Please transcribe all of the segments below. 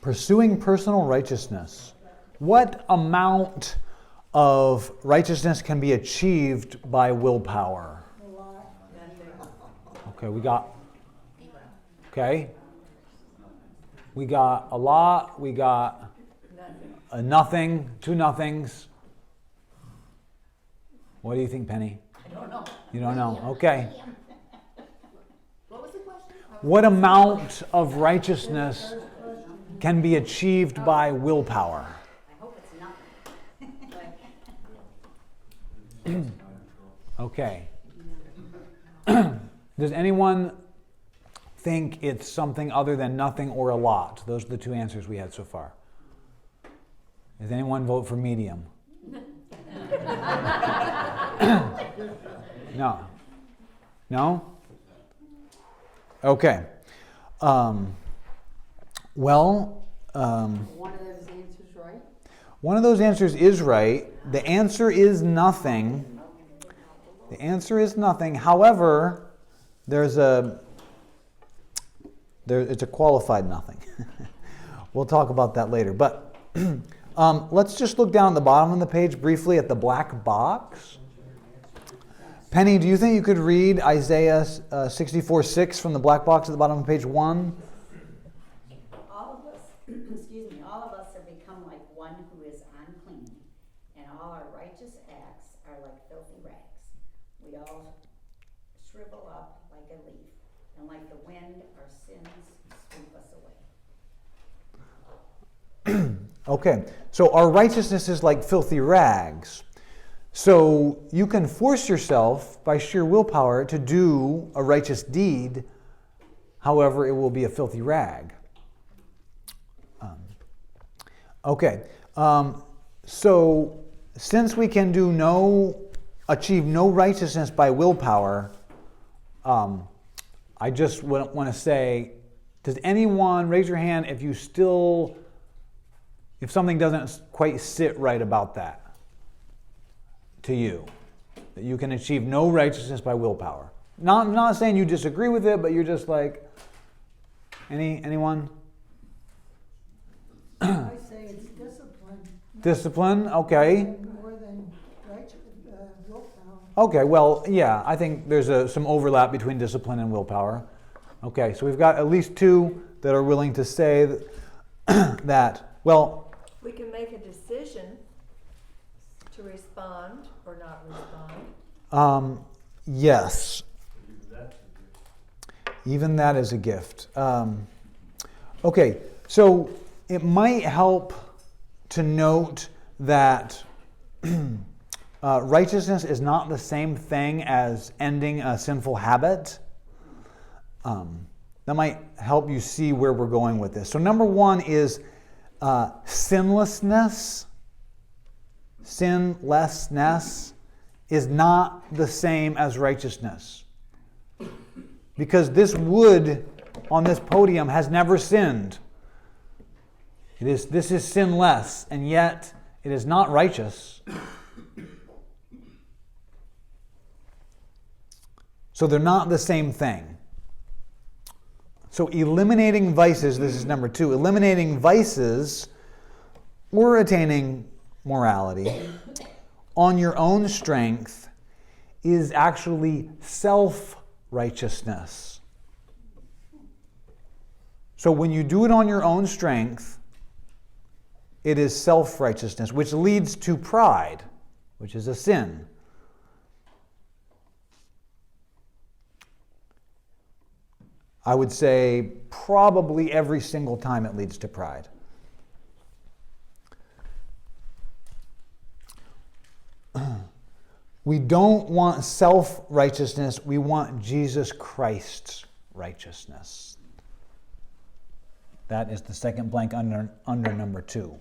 Pursuing personal righteousness. What amount of righteousness can be achieved by willpower? Okay, we got a lot, we got a nothing, two nothings. What do you think, Penny? I don't know. You don't know? Okay. What was the question? What amount of righteousness can be achieved by willpower? I hope it's nothing. Okay. Does anyone think it's something other than nothing or a lot? Those are the two answers we had so far. Does anyone vote for medium? No. No? Okay. One of those answers right? One of those answers is right. The answer is nothing. The answer is nothing. However, it's a qualified nothing. We'll talk about that later. But let's just look down at the bottom of the page briefly at the black box. Penny, do you think you could read Isaiah 64:6 from the black box at the bottom of page 1? All of us have become like one who is unclean, and all our righteous acts are like filthy rags. We all shrivel up like a leaf, and like the wind, our sins sweep us away. Okay, so our righteousness is like filthy rags. So you can force yourself by sheer willpower to do a righteous deed. However, it will be a filthy rag. So since we can achieve no righteousness by willpower, I just want to say, does anyone raise your hand if something doesn't quite sit right about that to you, that you can achieve no righteousness by willpower? I'm not saying you disagree with it, but you're just like, anyone? I say it's discipline. Discipline, okay. More than willpower. Okay, well, yeah, I think there's some overlap between discipline and willpower. Okay, so we've got at least two that are willing to say that, well... We can make a decision to respond or not respond. Yes. Even that is a gift. Okay, so it might help to note that righteousness is not the same thing as ending a sinful habit. That might help you see where we're going with this. So number one is sinlessness. Sinlessness is not the same as righteousness. Because this wood on this podium has never sinned. This is sinless, and yet it is not righteous. So they're not the same thing. So eliminating vices, this is number two, eliminating vices or attaining morality on your own strength is actually self-righteousness. So when you do it on your own strength, it is self-righteousness, which leads to pride, which is a sin. I would say probably every single time it leads to pride. We don't want self-righteousness, we want Jesus Christ's righteousness. That is the second blank under number 2.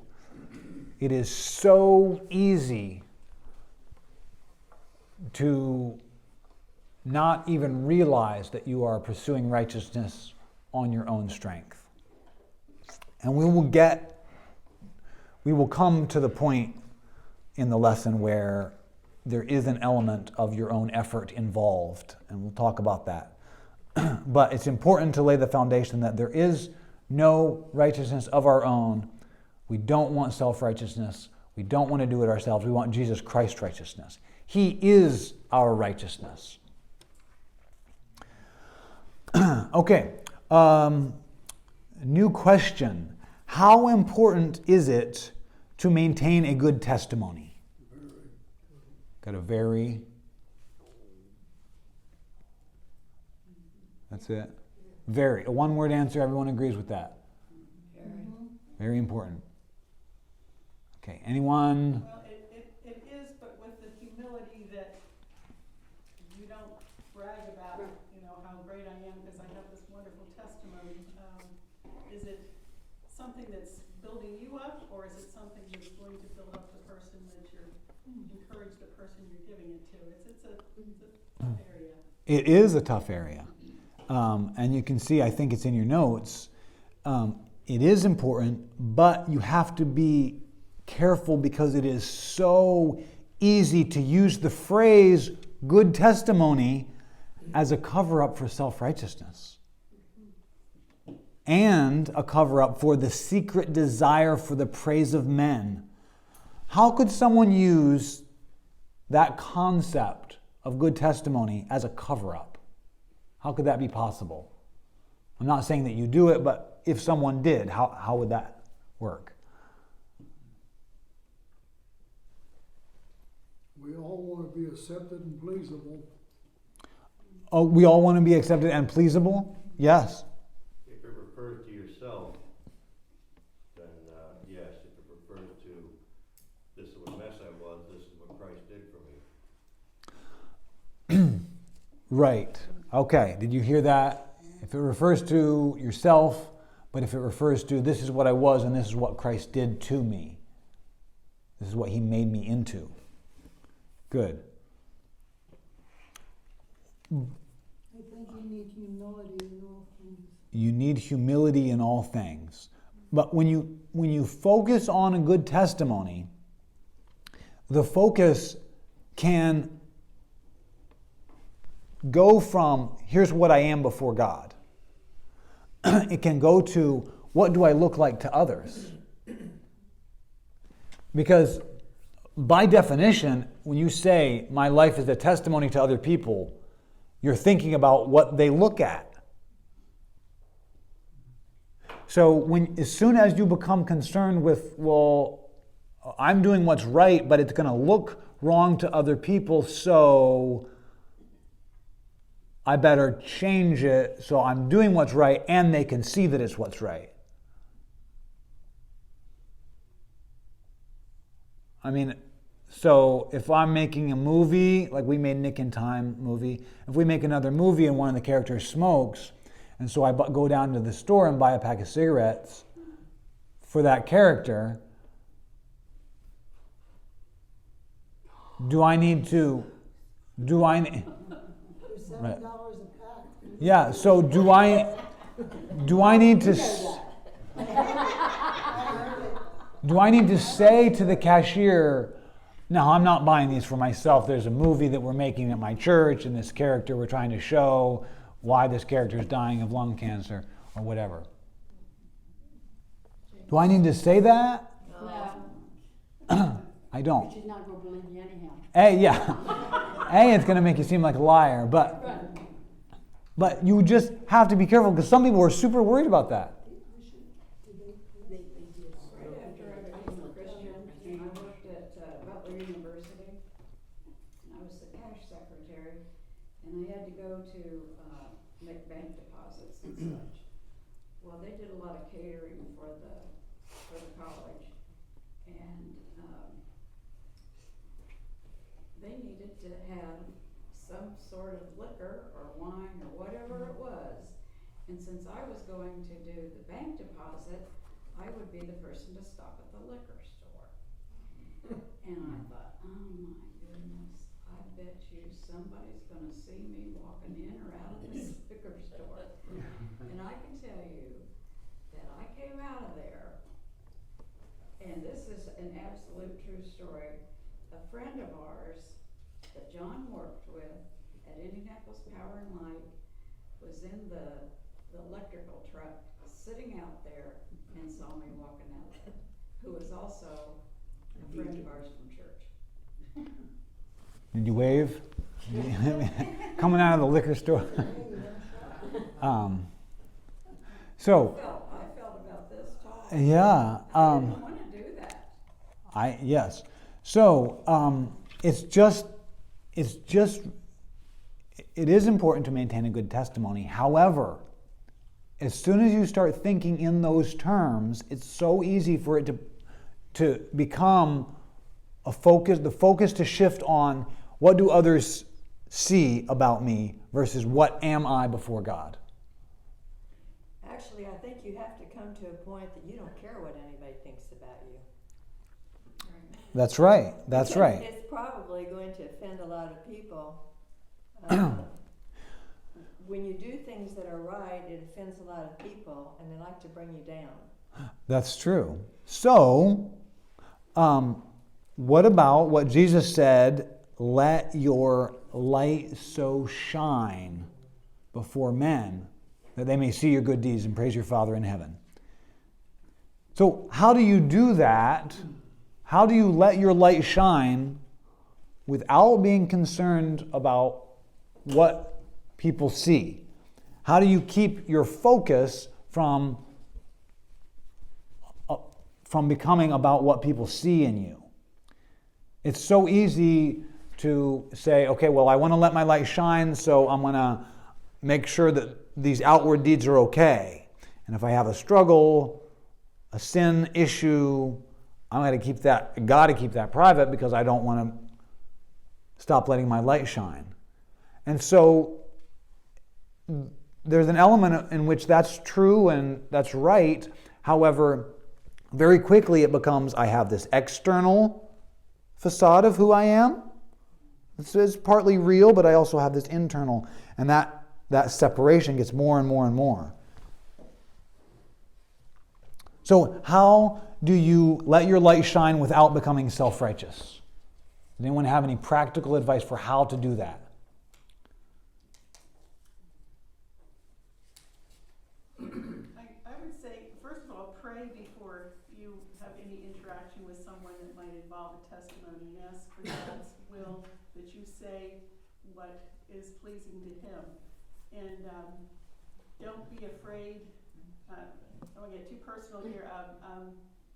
It is so easy to not even realize that you are pursuing righteousness on your own strength. And we will come to the point in the lesson where there is an element of your own effort involved, and we'll talk about that. But it's important to lay the foundation that there is no righteousness of our own. We don't want self-righteousness. We don't want to do it ourselves. We want Jesus Christ's righteousness. He is our righteousness. Okay. New question. How important is it to maintain a good testimony? Got a very. That's it. Very. A one-word answer. Everyone agrees with that. Very important. Okay. Anyone? Well, it is, but with the humility that you don't brag about, how great I am because I have this wonderful testimony. Is it something that's building you up, or is it something that's going to build up the person that you're encourage the person you're giving it to? It's a tough area. It is a tough area. And you can see, I think it's in your notes, it is important, but you have to be careful because it is so easy to use the phrase good testimony as a cover-up for self-righteousness and a cover-up for the secret desire for the praise of men. How could someone use that concept of good testimony as a cover-up? How could that be possible? I'm not saying that you do it, but if someone did, how would that work? We all want to be accepted and pleasable. Oh, we all want to be accepted and pleasable? Yes. If it refers to yourself, then yes. If it refers to this is what mess I was, this is what Christ did for me. Right. Okay. Did you hear that? If it refers to yourself, but if it refers to this is what I was and this is what Christ did to me. This is what he made me into. Good. I think you need humility in all things. You need humility in all things. But when you focus on a good testimony, the focus can go from here's what I am before God. It can go to what do I look like to others? Because by definition, when you say my life is a testimony to other people, you're thinking about what they look at. So as soon as you become concerned with, well, I'm doing what's right, but it's going to look wrong to other people, so I better change it so I'm doing what's right and they can see that it's what's right. I mean, so if I'm making a movie, like we made Nick in Time movie, if we make another movie and one of the characters smokes, and so I go down to the store and buy a pack of cigarettes for that character, do I need to, For $7 Right. a pack. yeah, so do I need to, do I need to say to the cashier, no, I'm not buying these for myself. There's a movie that we're making at my church, and this character we're trying to show why this character is dying of lung cancer or whatever. Do I need to say that? No, I don't. she's not going to believe you anyhow. It's going to make you seem like a liar, but you just have to be careful because some people are super worried about that. Right after I became a Christian, and I worked at Butler University, and I was the cash secretary, and I had to go to make bank deposits and such. Well, they did a lot of catering for the college, and they needed to have some sort of liquor or wine or whatever it was. And since I was going to do the bank deposit, I would be the person to stop at the liquor store. And I thought, oh my goodness, I bet you somebody's gonna see me walking in or out of this liquor store. And I can tell you that I came out of there, and this is an absolute true story. A friend of ours that John worked with at Indianapolis Power and Light was in the the electrical truck sitting out there and saw me walking out, who was also a friend of ours from church. Did you wave? Coming out of the liquor store. So, I felt about this tall. yeah. I didn't want to do that. Yes. So it is important to maintain a good testimony. However, as soon as you start thinking in those terms, it's so easy for it to become the focus to shift on what do others see about me versus what am I before God. Actually, I think you have to come to a point that you don't care what anybody thinks about you. That's right. That's Because right. It's probably going to offend a lot of people. When you do things that are right, it offends a lot of people, and they like to bring you down. That's true. So, what about what Jesus said, let your light so shine before men that they may see your good deeds and praise your Father in heaven? So, how do you do that? How do you let your light shine without being concerned about what people see? How do you keep your focus from becoming about what people see in you? It's so easy to say, okay, well, I want to let my light shine, so I'm going to make sure that these outward deeds are okay. And if I have a struggle, a sin issue, I'm going to keep that private because I don't want to stop letting my light shine. And so there's an element in which that's true and that's right. However, very quickly it becomes, I have this external facade of who I am. It's partly real, but I also have this internal. And that separation gets more and more and more. So how do you let your light shine without becoming self-righteous? Does anyone have any practical advice for how to do that? I would say, first of all, pray before you have any interaction with someone that might involve a testimony. Ask for God's will that you say what is pleasing to Him. And don't be afraid. I don't want to get too personal here.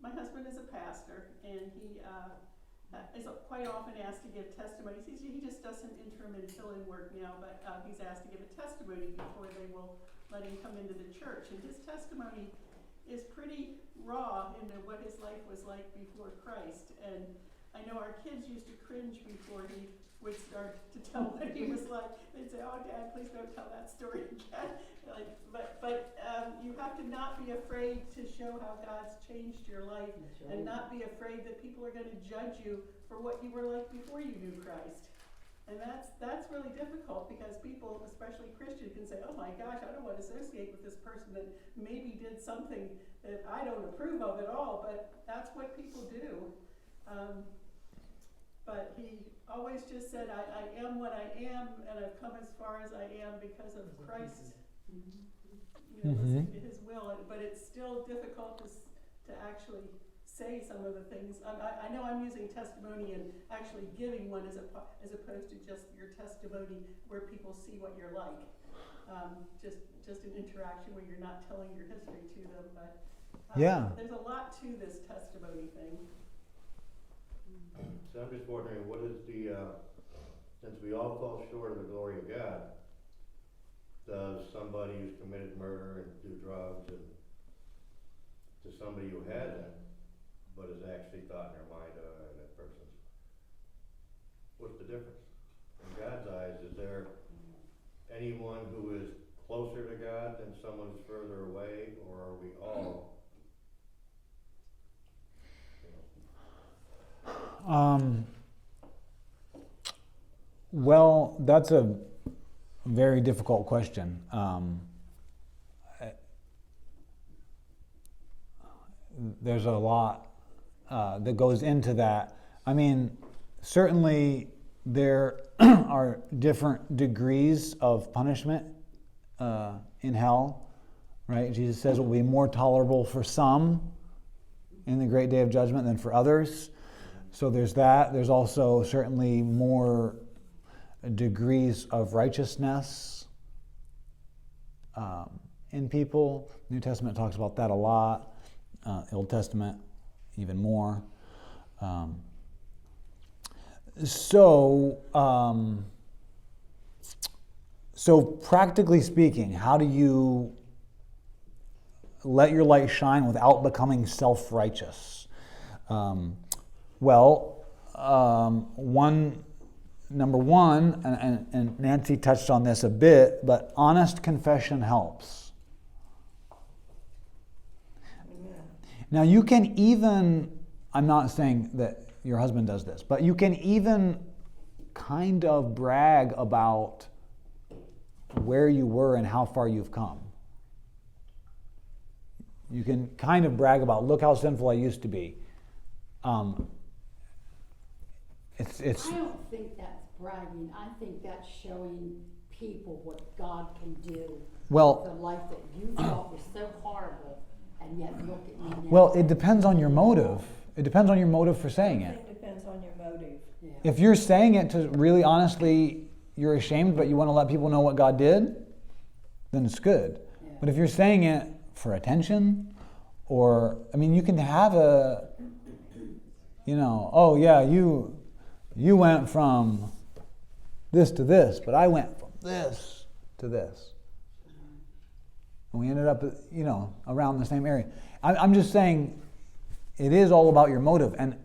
My husband is a pastor, and he is quite often asked to give testimonies. He just does some interim and fill-in work now, but he's asked to give a testimony before they will let him come into the church. And his testimony is pretty raw into what his life was like before Christ. And I know our kids used to cringe before he would start to tell what he was like. They'd say, "Oh, Dad, please don't tell that story again." But you have to not be afraid to show how God's changed your life, and not be afraid that people are going to judge you for what you were like before you knew Christ. And that's really difficult, because people, especially Christians, can say, "Oh my gosh, I don't want to associate with this person that maybe did something that I don't approve of at all." But that's what people do. But he always just said, I am what I am, and I've come as far as I am because of Christ, listening to His will. But it's still difficult to actually say some of the things. I know I'm using testimony and actually giving one as opposed to just your testimony where people see what you're like. Just an interaction where you're not telling your history to them. But there's a lot to this testimony thing. So I'm just wondering, what is since we all fall short of the glory of God, does somebody who's committed murder and do drugs, and to somebody who hasn't, but has actually thought in their mind, that person's, what's the difference? In God's eyes, is there anyone who is closer to God than someone who's further away, or are we all? Well, that's a very difficult question. There's a lot that goes into that. I mean, certainly there are different degrees of punishment in hell. right? Jesus says it will be more tolerable for some in the great day of judgment than for others. So there's that. There's also certainly more degrees of righteousness in people. New Testament talks about that a lot. Old Testament even more. So practically speaking, how do you let your light shine without becoming self-righteous? Number one, and Nancy touched on this a bit, but honest confession helps. Now you can even, I'm not saying that your husband does this, but you can even kind of brag about where you were and how far you've come. You can kind of brag about, look how sinful I used to be. It's. I don't think that's bragging. I think that's showing people what God can do. Well, the life that you thought was so horrible, and yet look at me now. Well, it depends on your motive. It depends on your motive for saying it. It depends on your motive. Yeah. If you're saying it to really honestly, you're ashamed, but you want to let people know what God did, then it's good. Yeah. But if you're saying it for attention, or, I mean, you can have a, oh yeah, you went from this to this, but I went from this to this. And we ended up, around the same area. I'm just saying, it is all about your motive. And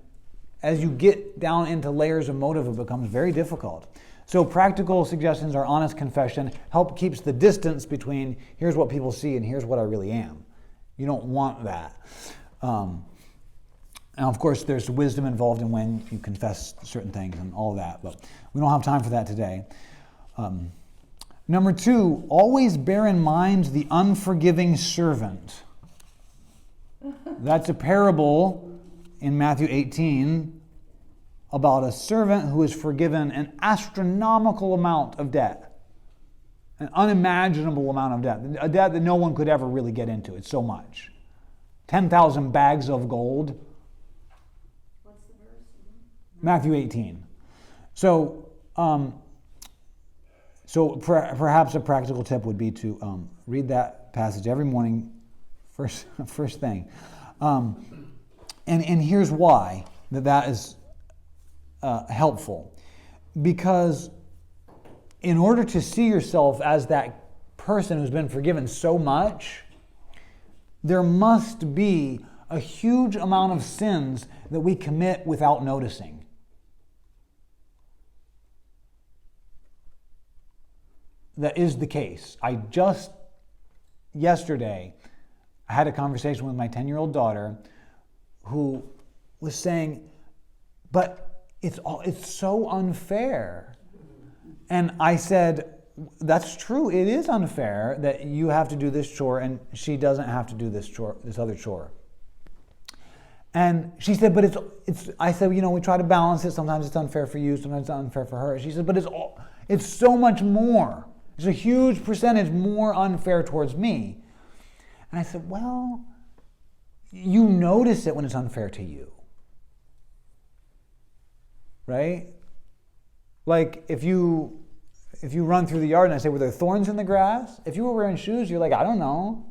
as you get down into layers of motive, it becomes very difficult. So practical suggestions are honest confession, keeps the distance between here's what people see and here's what I really am. You don't want that. Now, of course, there's wisdom involved in when you confess certain things and all that, but we don't have time for that today. Number 2, always bear in mind the unforgiving servant. That's a parable in Matthew 18 about a servant who is forgiven an astronomical amount of debt, an unimaginable amount of debt, a debt that no one could ever really get into. It's so much. 10,000 bags of gold. What's the verse? Matthew 18. So perhaps a practical tip would be to read that passage every morning, first thing. And here's why that is helpful. Because in order to see yourself as that person who's been forgiven so much, there must be a huge amount of sins that we commit without noticing. That is the case. Yesterday, I had a conversation with my 10-year-old daughter who was saying, but it's so unfair. And I said, that's true. It is unfair that you have to do this chore and she doesn't have to do this other chore. And she said, but it's. I said, we try to balance it. Sometimes it's unfair for you. Sometimes it's unfair for her. She said, but it's so much more. It's a huge percentage more unfair towards me. And I said, well, you notice it when it's unfair to you. Right? Like if you run through the yard and I say, were there thorns in the grass? If you were wearing shoes, you're like, I don't know.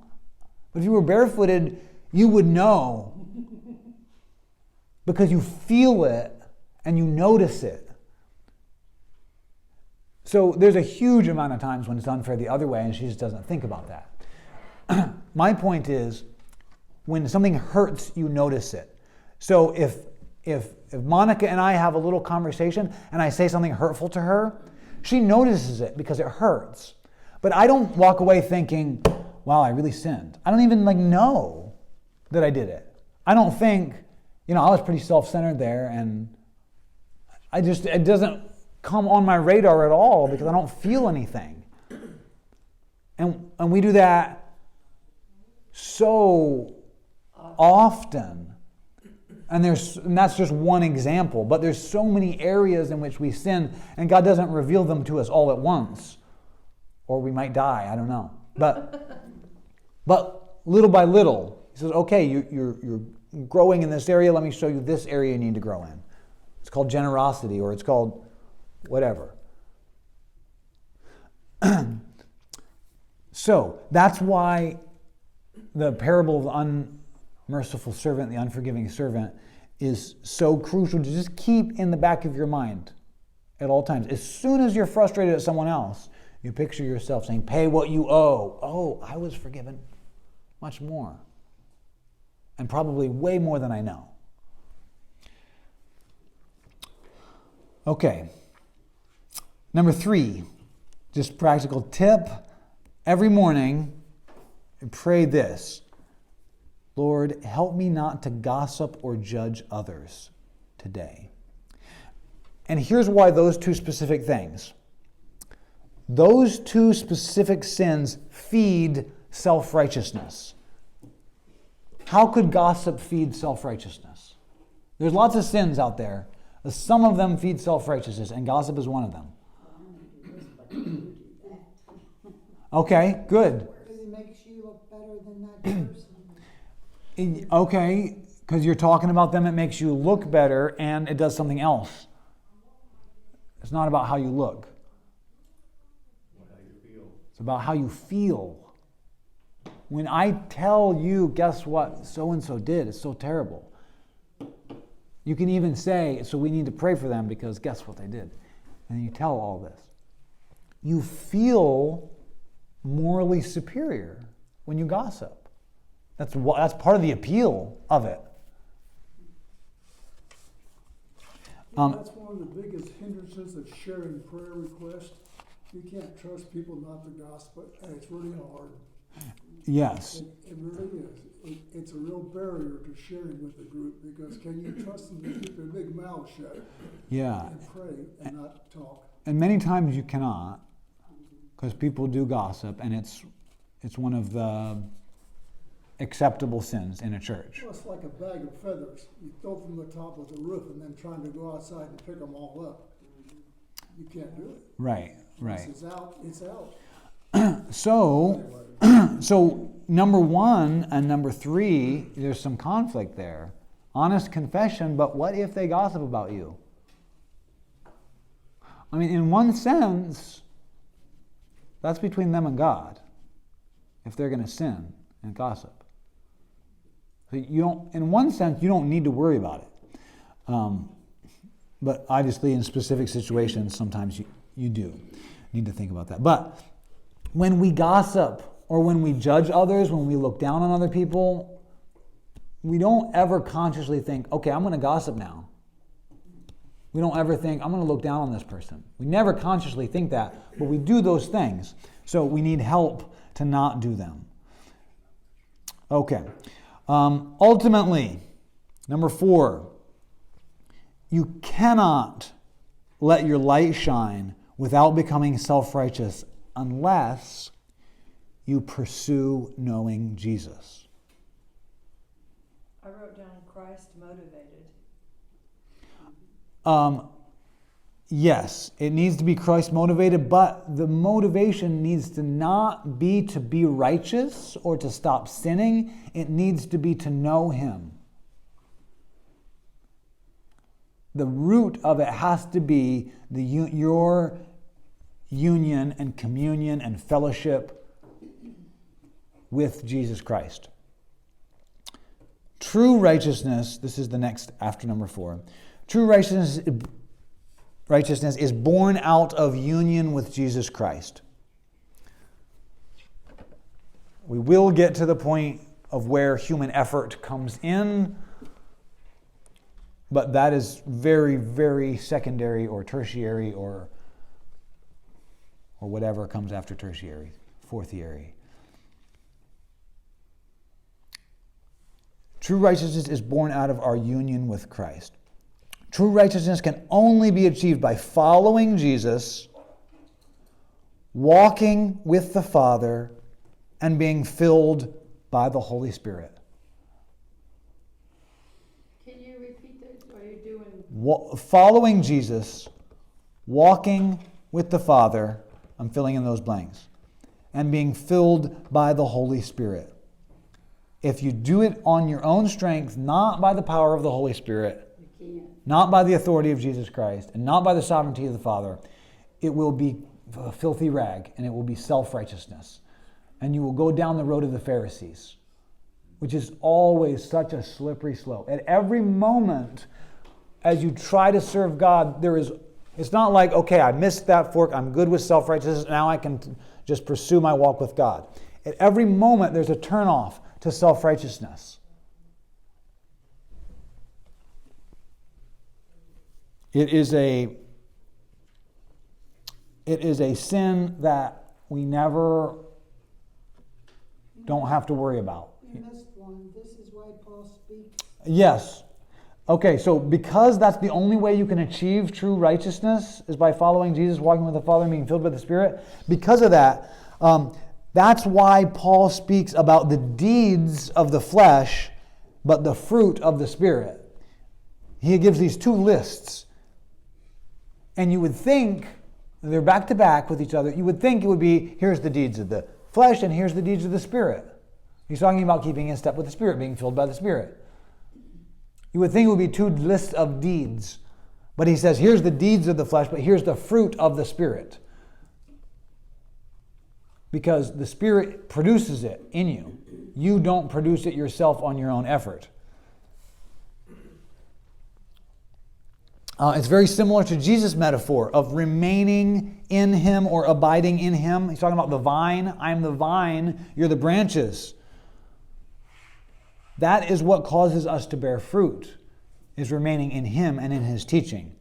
But if you were barefooted, you would know. Because you feel it and you notice it. So there's a huge amount of times when it's unfair the other way and she just doesn't think about that. My point is, when something hurts, you notice it. So if Monica and I have a little conversation and I say something hurtful to her, she notices it because it hurts. But I don't walk away thinking, wow, I really sinned. I don't even know that I did it. I don't think, I was pretty self-centered there and it doesn't come on my radar at all because I don't feel anything. And we do that so often. And that's just one example, but there's so many areas in which we sin and God doesn't reveal them to us all at once. Or we might die, I don't know. But But little by little, he says, okay, you're growing in this area. Let me show you this area you need to grow in. It's called generosity, or it's called whatever. So that's why the parable of the unmerciful servant, the unforgiving servant, is so crucial to just keep in the back of your mind at all times. As soon as you're frustrated at someone else, you picture yourself saying, pay what you owe. Oh, I was forgiven much more. And probably way more than I know. Okay. Number 3, just practical tip. Every morning, pray this: Lord, help me not to gossip or judge others today. And here's why those two specific things. Those two specific sins feed self-righteousness. How could gossip feed self-righteousness? There's lots of sins out there. Some of them feed self-righteousness, and gossip is one of them. Okay, good. Because it makes you look better than that person. Okay, because you're talking about them, it makes you look better, and it does something else. It's not about how you look. How you feel. It's about how you feel. When I tell you, guess what so-and-so did, it's so terrible. You can even say, so we need to pray for them because guess what they did. And you tell all this. You feel morally superior when you gossip. That's part of the appeal of it. That's one of the biggest hindrances of sharing prayer requests. You can't trust people not to gossip, and it's really hard. Yes. It really is. It's a real barrier to sharing with the group, because can you trust them to keep their big mouth shut? Yeah. And pray and not talk? And many times you cannot, because people do gossip, and it's one of the acceptable sins in a church. Well, it's like a bag of feathers. You throw from the top of the roof and then trying to go outside and pick them all up. You can't do it. Right. Once it's out, it's out. So number 1 and number 3, there's some conflict there. Honest confession, but what if they gossip about you? I mean, in one sense, that's between them and God, if they're going to sin and gossip. So in one sense, you don't need to worry about it. But obviously, in specific situations, sometimes you do need to think about that. But when we gossip or when we judge others, when we look down on other people, we don't ever consciously think, okay, I'm going to gossip now. We don't ever think, I'm going to look down on this person. We never consciously think that, but we do those things. So we need help to not do them. Okay. Ultimately, number 4, you cannot let your light shine without becoming self-righteous unless you pursue knowing Jesus. I wrote down Christ motivated. Yes, it needs to be Christ motivated, but the motivation needs to not be to be righteous or to stop sinning. It needs to be to know Him. The root of it has to be your union and communion and fellowship with Jesus Christ. True righteousness, this is the next after number 4. True righteousness is born out of union with Jesus Christ. We will get to the point of where human effort comes in, but that is very, very secondary or tertiary or whatever comes after tertiary, fourthiary. True righteousness is born out of our union with Christ. True righteousness can only be achieved by following Jesus, walking with the Father, and being filled by the Holy Spirit. Can you repeat that? What are you doing? Following Jesus, walking with the Father, I'm filling in those blanks, and being filled by the Holy Spirit. if you do it on your own strength, not by the power of the Holy Spirit, You can't. not by the authority of Jesus Christ, and not by the sovereignty of the Father, it will be a filthy rag, and it will be self-righteousness. And you will go down the road of the Pharisees, which is always such a slippery slope. At every moment, as you try to serve God, it's not like, okay, I missed that fork, I'm good with self-righteousness, now I can just pursue my walk with God. At every moment, there's a turnoff to self-righteousness. It is a sin that we never don't have to worry about. You missed one. This is why Paul speaks. Yes. Okay, so because that's the only way you can achieve true righteousness is by following Jesus, walking with the Father, and being filled with the Spirit. Because of that, that's why Paul speaks about the deeds of the flesh, but the fruit of the Spirit. He gives these two lists. And you would think, they're back to back with each other, you would think it would be, here's the deeds of the flesh and here's the deeds of the Spirit. He's talking about keeping in step with the Spirit, being filled by the Spirit. You would think it would be two lists of deeds. But he says, here's the deeds of the flesh, but here's the fruit of the Spirit. Because the Spirit produces it in you. You don't produce it yourself on your own effort. It's very similar to Jesus' metaphor of remaining in Him or abiding in Him. He's talking about the vine. I'm the vine, you're the branches. That is what causes us to bear fruit, is remaining in Him and in His teaching.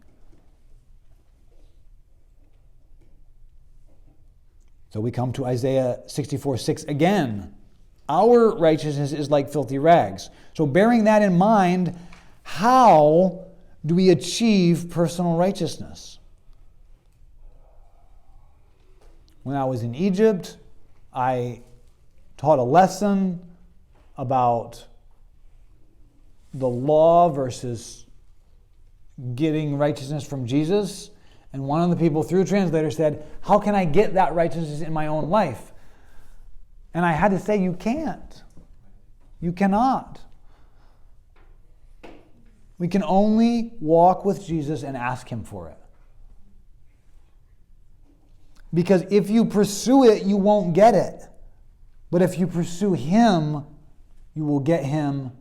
So we come to Isaiah 64:6 again. Our righteousness is like filthy rags. So bearing that in mind, how do we achieve personal righteousness? When I was in Egypt, I taught a lesson about the law versus getting righteousness from Jesus. And one of the people through a translator said, how can I get that righteousness in my own life? And I had to say, you can't. You cannot. We can only walk with Jesus and ask Him for it. Because if you pursue it, you won't get it. But if you pursue Him, you will get Him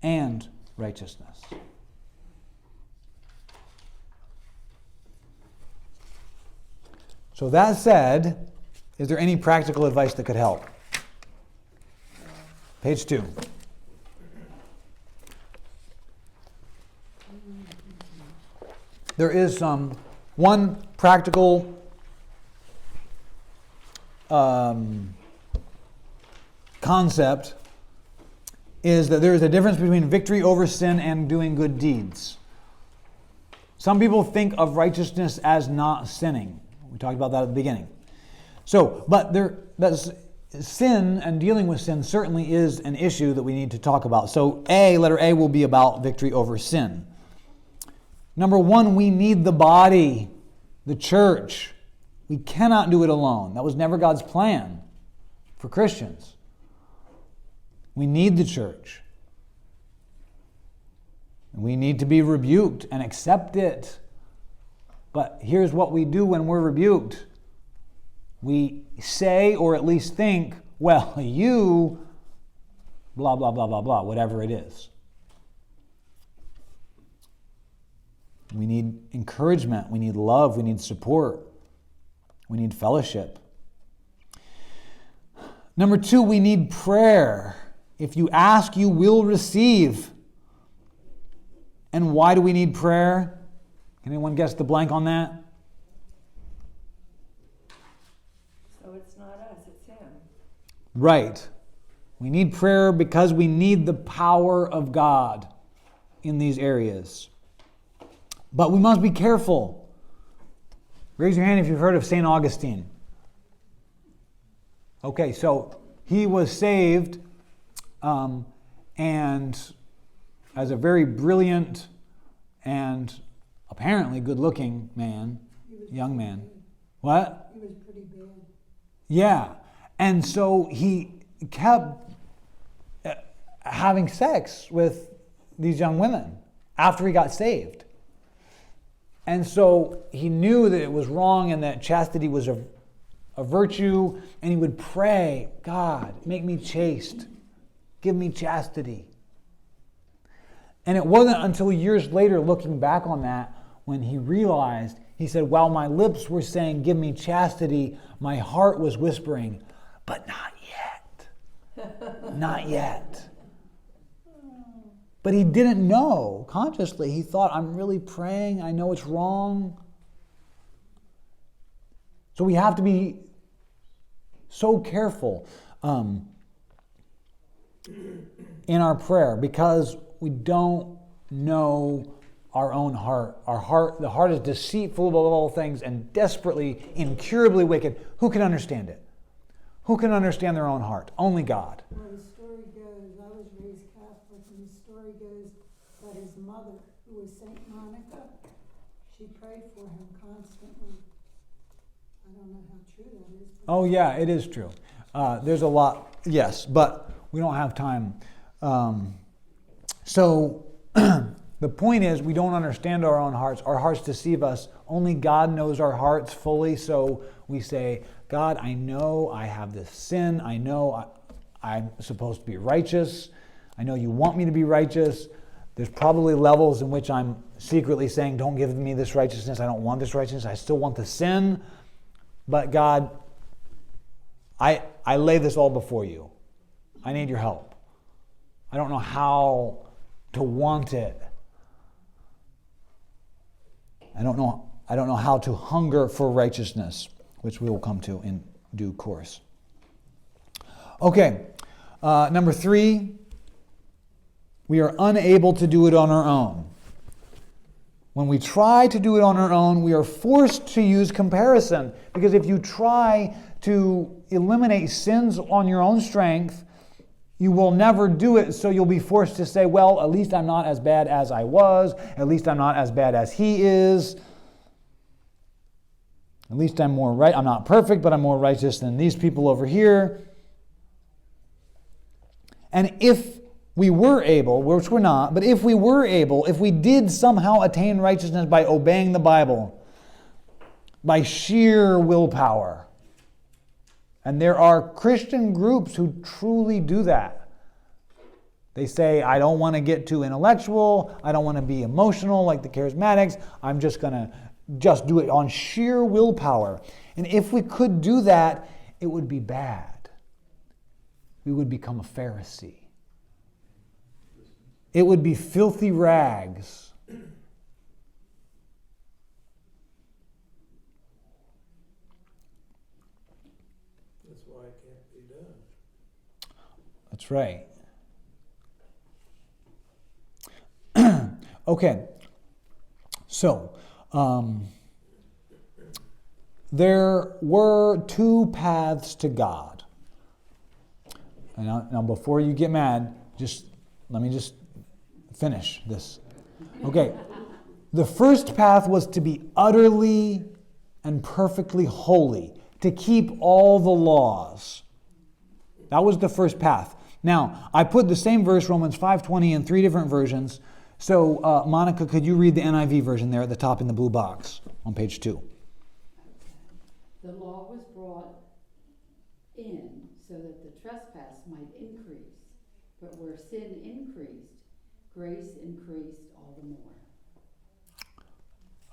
and righteousness. So that said, is there any practical advice that could help? Page 2. There is one practical concept is that there is a difference between victory over sin and doing good deeds. Some people think of righteousness as not sinning. We talked about that at the beginning. So, but sin and dealing with sin certainly is an issue that we need to talk about. So letter A will be about victory over sin. Number one, we need the body, the church. We cannot do it alone. That was never God's plan for Christians. We need the church. And we need to be rebuked and accept it. But here's what we do when we're rebuked. We say, or at least think, well, you, blah, blah, blah, blah, blah, whatever it is. We need encouragement. We need love. We need support. We need fellowship. Number two, we need prayer. If you ask, you will receive. And why do we need prayer? Can anyone guess the blank on that? So it's not us, it's Him. Right. We need prayer because we need the power of God in these areas. But we must be careful. Raise your hand if you've heard of St. Augustine. Okay, so he was saved and as a very brilliant and apparently good-looking man, young man. What? He was pretty bad. Yeah. And so he kept having sex with these young women after he got saved. And so he knew that it was wrong and that chastity was a virtue, and he would pray, God, make me chaste. Give me chastity. And it wasn't until years later, looking back on that, when he realized, he said, while my lips were saying, give me chastity, my heart was whispering, but not yet. Not yet. But he didn't know consciously. He thought, I'm really praying. I know it's wrong. So we have to be so careful in our prayer because we don't know our own heart. The heart is deceitful above all things and desperately, incurably wicked. Who can understand it? Who can understand their own heart? Only God. Well, the story goes, I was raised Catholic, and the story goes that his mother, who was Saint Monica, she prayed for him constantly. I don't know how true that is. Oh yeah, it is true. There's a lot, yes, but we don't have time. So the point is, we don't understand our own hearts. Our hearts deceive us. Only God knows our hearts fully. So we say, God, I know I have this sin. I know I'm supposed to be righteous. I know you want me to be righteous. There's probably levels in which I'm secretly saying, don't give me this righteousness. I don't want this righteousness. I still want the sin. But God, I lay this all before you. I need your help. I don't know how to want it. I don't know how to hunger for righteousness, which we will come to in due course. Okay, number 3, we are unable to do it on our own. When we try to do it on our own, we are forced to use comparison. Because if you try to eliminate sins on your own strength, you will never do it, so you'll be forced to say, well, at least I'm not as bad as I was. At least I'm not as bad as he is. At least I'm more right. I'm not perfect, but I'm more righteous than these people over here. And if we were able, which we're not, but if we were able, if we did somehow attain righteousness by obeying the Bible, by sheer willpower, and there are Christian groups who truly do that. They say, I don't want to get too intellectual. I don't want to be emotional like the charismatics. I'm just going to just do it on sheer willpower. And if we could do that, it would be bad. We would become a Pharisee. It would be filthy rags. That's why it can't be done. That's right. Okay. So, there were 2 paths to God. And now before you get mad, let me finish this. Okay. The first path was to be utterly and perfectly holy, to keep all the laws. That was the first path. Now, I put the same verse, Romans 5:20, in 3 different versions. So, Monica, could you read the NIV version there at the top in the blue box on page 2? The law was brought in so that the trespass might increase. But where sin increased, grace increased all the more.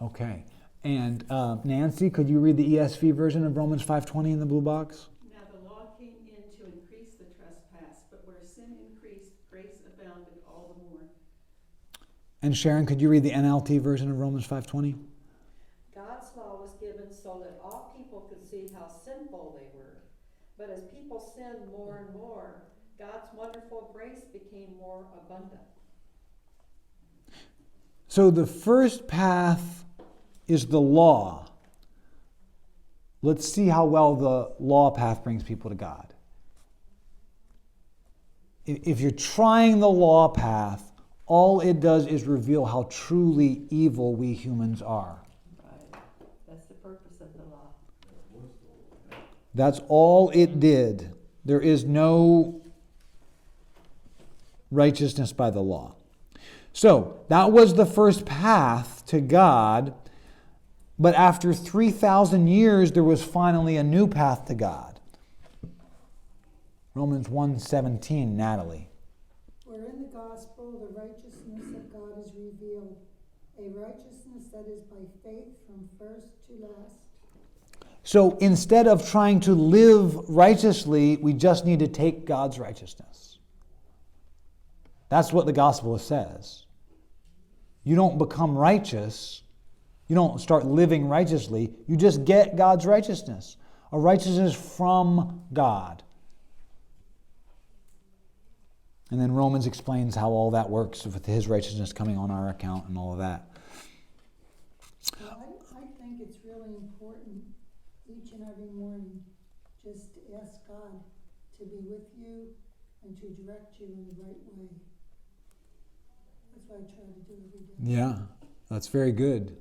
Okay. And Nancy, could you read the ESV version of Romans 5:20 in the blue box? Now the law came in to increase the trespass, but where sin increased, grace abounded all the more. And Sharon, could you read the NLT version of Romans 5:20? God's law was given so that all people could see how sinful they were. But as people sinned more and more, God's wonderful grace became more abundant. So the first path is the law. Let's see how well the law path brings people to God. If you're trying the law path, all it does is reveal how truly evil we humans are. Right. That's the purpose of the law. That's all it did. There is no righteousness by the law. So that was the first path to God. But after 3,000 years, there was finally a new path to God. Romans 1:17, Natalie. For in the gospel, the righteousness of God is revealed, a righteousness that is by faith from first to last. So instead of trying to live righteously, we just need to take God's righteousness. That's what the gospel says. You don't become righteous. You don't start living righteously. You just get God's righteousness. A righteousness from God. And then Romans explains how all that works with his righteousness coming on our account and all of that. Well, I think it's really important each and every morning just to ask God to be with you and to direct you in the right way. That's what I try to do every day. Yeah, that's very good.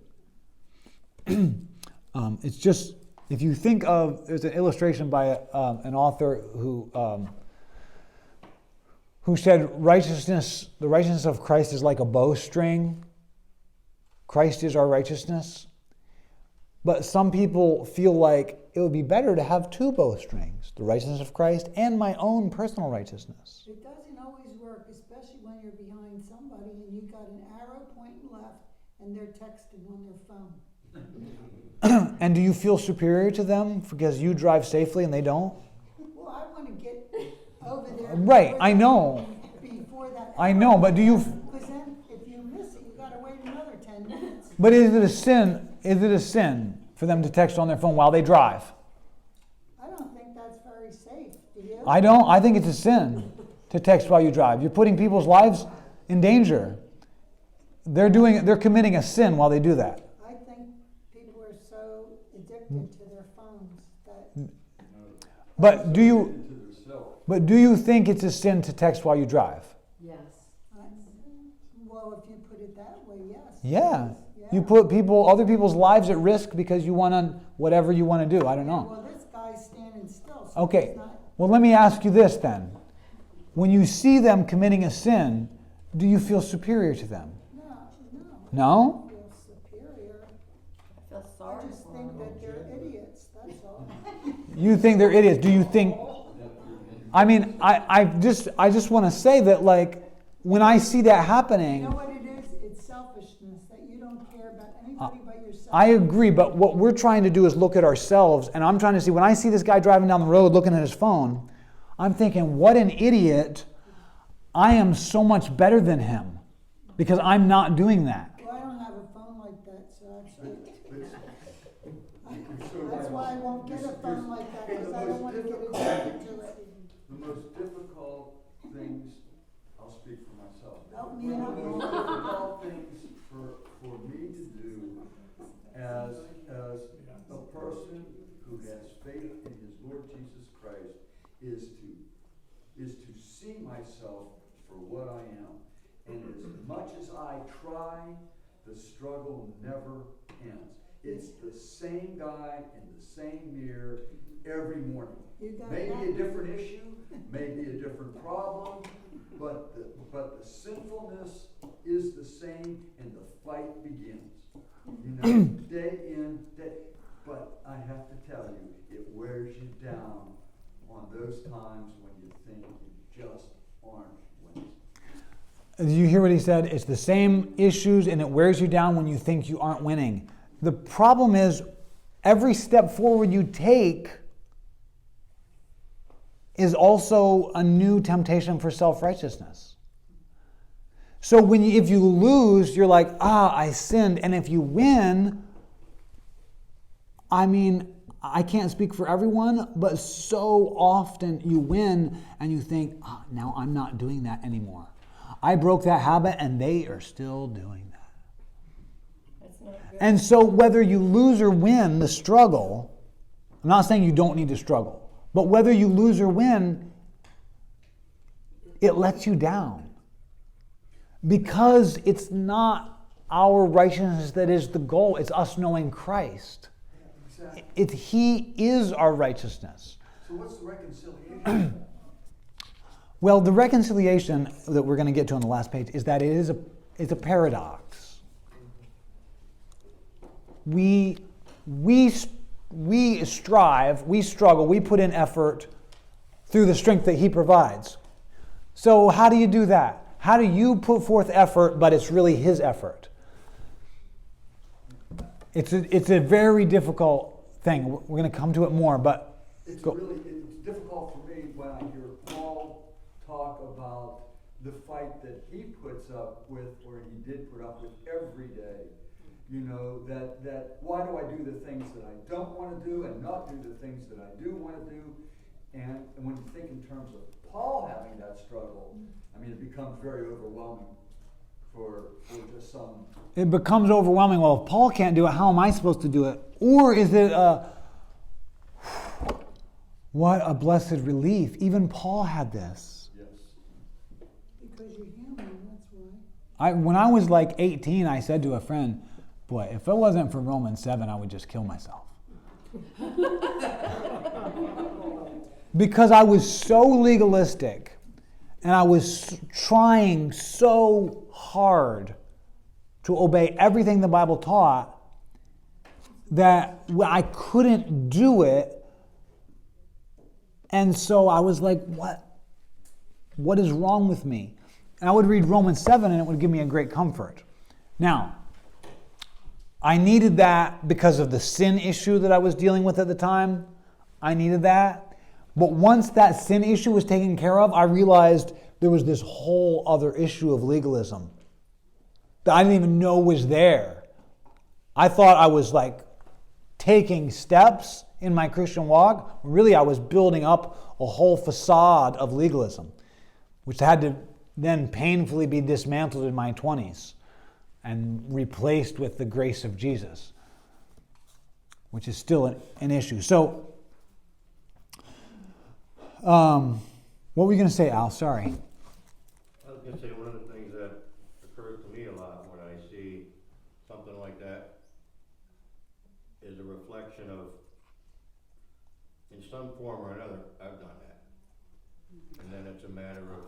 It's just, if you think of, there's an illustration by an author who said the righteousness of Christ is like a bowstring. Christ is our righteousness. But some people feel like it would be better to have two bowstrings, the righteousness of Christ and my own personal righteousness. It doesn't always work, especially when you're behind somebody and you've got an arrow pointing left and they're texting on their phone. And do you feel superior to them because you drive safely and they don't? Well, I want to get over there. Right, I know. Before that. I know, but do you... Because then, if you miss it, you got to wait another 10 minutes. But is it a sin? Is it a sin for them to text on their phone while they drive? I don't think that's very safe. Do you? I don't. I think it's a sin to text while you drive. You're putting people's lives in danger. They're committing a sin while they do that. I think people are so addicted to their phones that. But do you think it's a sin to text while you drive? Yes. Well, if you put it that way, yes. Yeah. Yeah. You put other people's lives at risk because you want to, whatever you want to do. I don't know. Well, this guy's standing still. So Okay. he's not. Well, let me ask you this then. When you see them committing a sin, do you feel superior to them? No. No? I feel superior. I feel I sorry just for think them. that they're idiots. That's all. You think they're idiots. Do you think... I mean, I just want to say that, like, when I see that happening... You know what it is? It's selfishness, that you don't care about anybody but yourself. I agree, but what we're trying to do is look at ourselves, and I'm trying to see, when I see this guy driving down the road looking at his phone, I'm thinking, what an idiot. I am so much better than him because I'm not doing that. Well, I don't have a phone like that, so that's why I won't get a phone like that, because I don't want to get addicted to it. The most difficult things, I'll speak for myself. Help me The out. most difficult things for me to do as a person who has faith in his Lord Jesus Christ is to see myself for what I am. And as much as I try, the struggle never ends. It's the same guy in the same mirror every morning. Maybe a different issue, maybe a different problem, but the sinfulness is the same and the fight begins. You know, day in, day. But I have to tell you, it wears you down on those times when you think you just aren't winning. Did you hear what he said? It's the same issues and it wears you down when you think you aren't winning. The problem is every step forward you take is also a new temptation for self-righteousness. So if you lose, you're like, I sinned. And if you win, I mean, I can't speak for everyone, but so often you win and you think, now I'm not doing that anymore. I broke that habit and they are still doing that. That's not good. And so whether you lose or win the struggle, I'm not saying you don't need to struggle, but whether you lose or win, it lets you down. Because it's not our righteousness that is the goal, it's us knowing Christ. Exactly. He is our righteousness. So what's the reconciliation? Well, the reconciliation that we're going to get to on the last page is that it's a paradox. We strive, we struggle, we put in effort through the strength that He provides. So how do you do that? How do you put forth effort, but it's really His effort? It's a very difficult thing. We're going to come to it more, but it's difficult for me when I hear Paul talk about the fight that he puts up with, or he did put up with every day. You know, that why do I do the things that I don't want to do and not do the things that I do want to do? And when you think in terms of Paul having that struggle, I mean, it becomes very overwhelming for just some. It becomes overwhelming. Well, if Paul can't do it, how am I supposed to do it? Or is it what a blessed relief. Even Paul had this. Yes. Because you're human, that's why. When I was like 18, I said to a friend, boy, if it wasn't for Romans 7, I would just kill myself. Because I was so legalistic and I was trying so hard to obey everything the Bible taught that I couldn't do it. And so I was like, what is wrong with me? And I would read Romans 7 and it would give me a great comfort. Now, I needed that because of the sin issue that I was dealing with at the time. I needed that. But once that sin issue was taken care of, I realized there was this whole other issue of legalism that I didn't even know was there. I thought I was like taking steps in my Christian walk. Really, I was building up a whole facade of legalism, which had to then painfully be dismantled in my 20s and replaced with the grace of Jesus, which is still an issue. So, what were you going to say, Al? Sorry. I was going to say one of the things that occurs to me a lot when I see something like that is a reflection of, in some form or another, I've done that. And then it's a matter of,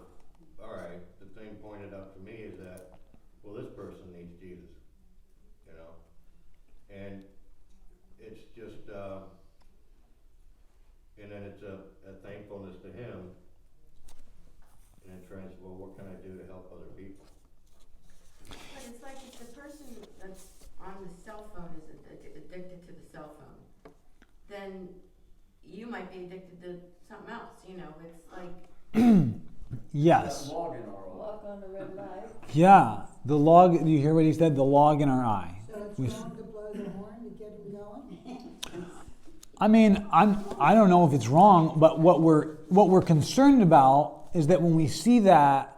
all right, the thing pointed out to me is that, well, this person needs Jesus, you know? And it's just, and then it's a thankfulness to Him, and then trying to say, well, what can I do to help other people? But it's like if the person that's on the cell phone is addicted to the cell phone, then you might be addicted to something else, you know, it's like... Yes. That log in our eye. Walk on the red light. Yeah. The log, you hear what he said? The log in our eye. So it's wrong to blow the horn to get him going? I mean, I don't know if it's wrong, but what we're concerned about is that when we see that,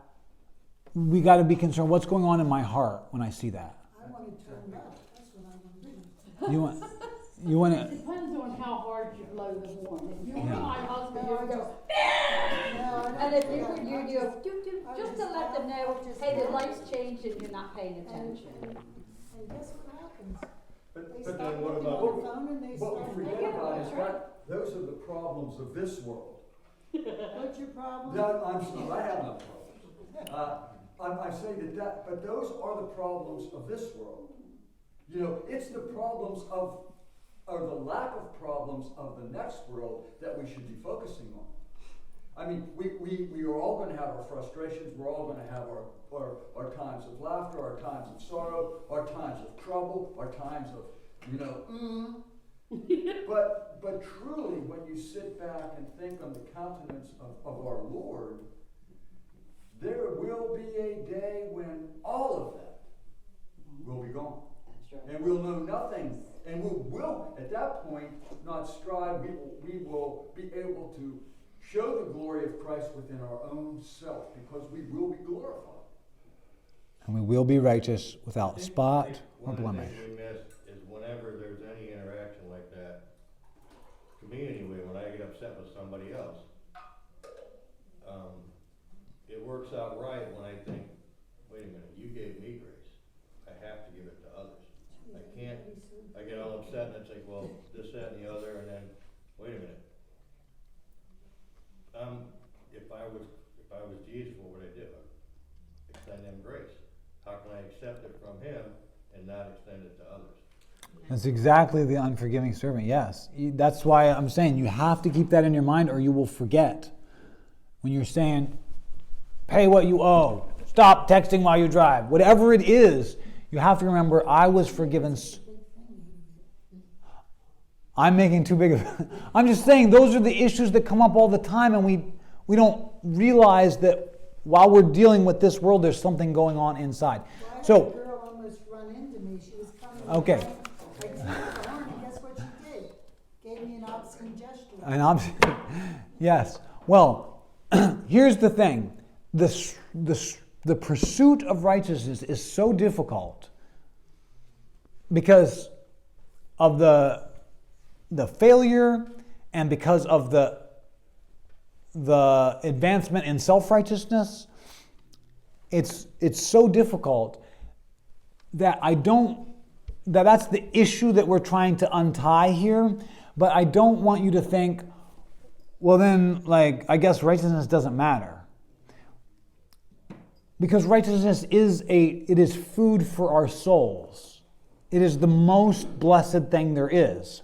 we got to be concerned. What's going on in my heart when I see that? I want to turn up, that's what I want to do. You want It to? depends on how hard you blow the horn. If you were Yeah. my husband, No, I you'd go, And if you would, you do, just to let them know, hey, the light's changed and you're not paying attention. And guess what happens? They But stop then what looking about, at the phone and they What start. we forget about is that those are the problems of this world. What's your problem? No, I'm sorry, I have no problems. I say that, but those are the problems of this world. You know, it's the problems of, or the lack of problems of the next world that we should be focusing on. I mean, we are all going to have our frustrations. We're all going to have our times of laughter, our times of sorrow, our times of trouble, our times of, you know, But truly, when you sit back and think on the countenance of our Lord, there will be a day when all of that will be gone. That's right. And we'll know nothing. And we will, at that point, not strive. We will be able to show the glory of Christ within our own self, because we will be glorified. And we will be righteous without spot or one of the blemish. things we miss is whenever there's any interaction like that, to me anyway, when I get upset with somebody else, it works out right when I think, wait a minute, you gave me grace. I have to give it to others. I can't, I get all upset and it's like, well, this, that, and the other, and then, wait a minute. If I was from him and not extend it to others. That's exactly the unforgiving servant, yes. That's why I'm saying you have to keep that in your mind or you will forget. When you're saying, pay what you owe, stop texting while you drive, whatever it is, you have to remember, I was forgiven. I'm making too big of I'm just saying those are the issues that come up all the time, and we don't realize that while we're dealing with this world, there's something going on inside. Well, I had So, a girl almost run into me. She was coming. Okay. down. I took her horn, and guess what she did? Gave me an obscene gesture. and I'm, yes. Well, here's the thing. The pursuit of righteousness is so difficult because of the failure and because of the advancement in self-righteousness. It's so difficult that that's the issue that we're trying to untie here. But I don't want you to think, well then, I guess righteousness doesn't matter. Because righteousness is food for our souls. It is the most blessed thing there is.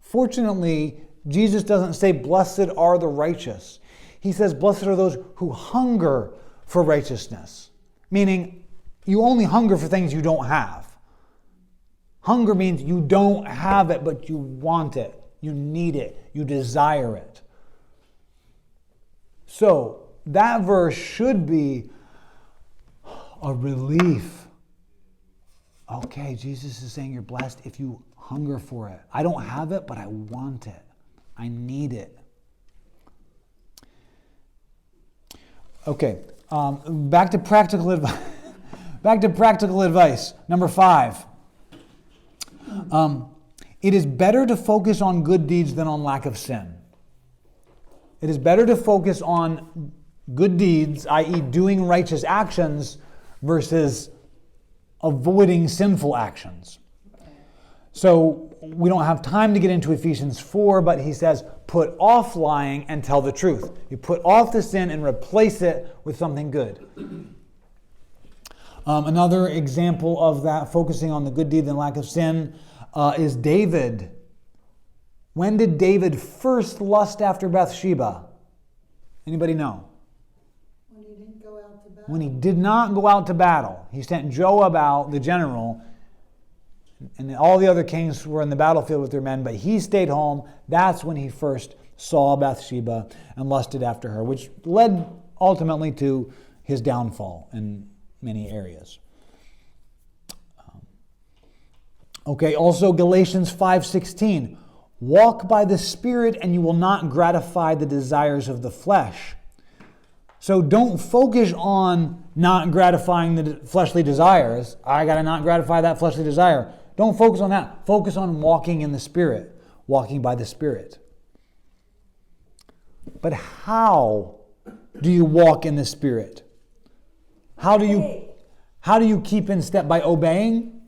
Fortunately, Jesus doesn't say, blessed are the righteous. He says, blessed are those who hunger for righteousness. Meaning, you only hunger for things you don't have. Hunger means you don't have it, but you want it. You need it. You desire it. So, that verse should be a relief. Okay, Jesus is saying you're blessed if you hunger for it. I don't have it, but I want it. I need it. Okay, back to practical advice. Back to practical advice. Number 5. It is better to focus on good deeds than on lack of sin. It is better to focus on good deeds, i.e. doing righteous actions, versus avoiding sinful actions. So we don't have time to get into Ephesians 4, but he says, put off lying and tell the truth. You put off the sin and replace it with something good. Another example of that, focusing on the good deed and lack of sin, is David. When did David first lust after Bathsheba? Anybody know? When he didn't go out to battle. When he did not go out to battle. He sent Joab out, the general, and all the other kings were in the battlefield with their men, but he stayed home. That's when he first saw Bathsheba and lusted after her, which led ultimately to his downfall in many areas. Okay, also Galatians 5:16. Walk by the Spirit and you will not gratify the desires of the flesh. So don't focus on not gratifying the fleshly desires. I got to not gratify that fleshly desire. Don't focus on that. Focus on walking in the Spirit, walking by the Spirit. But how do you walk in the Spirit? How do you keep in step? By obeying?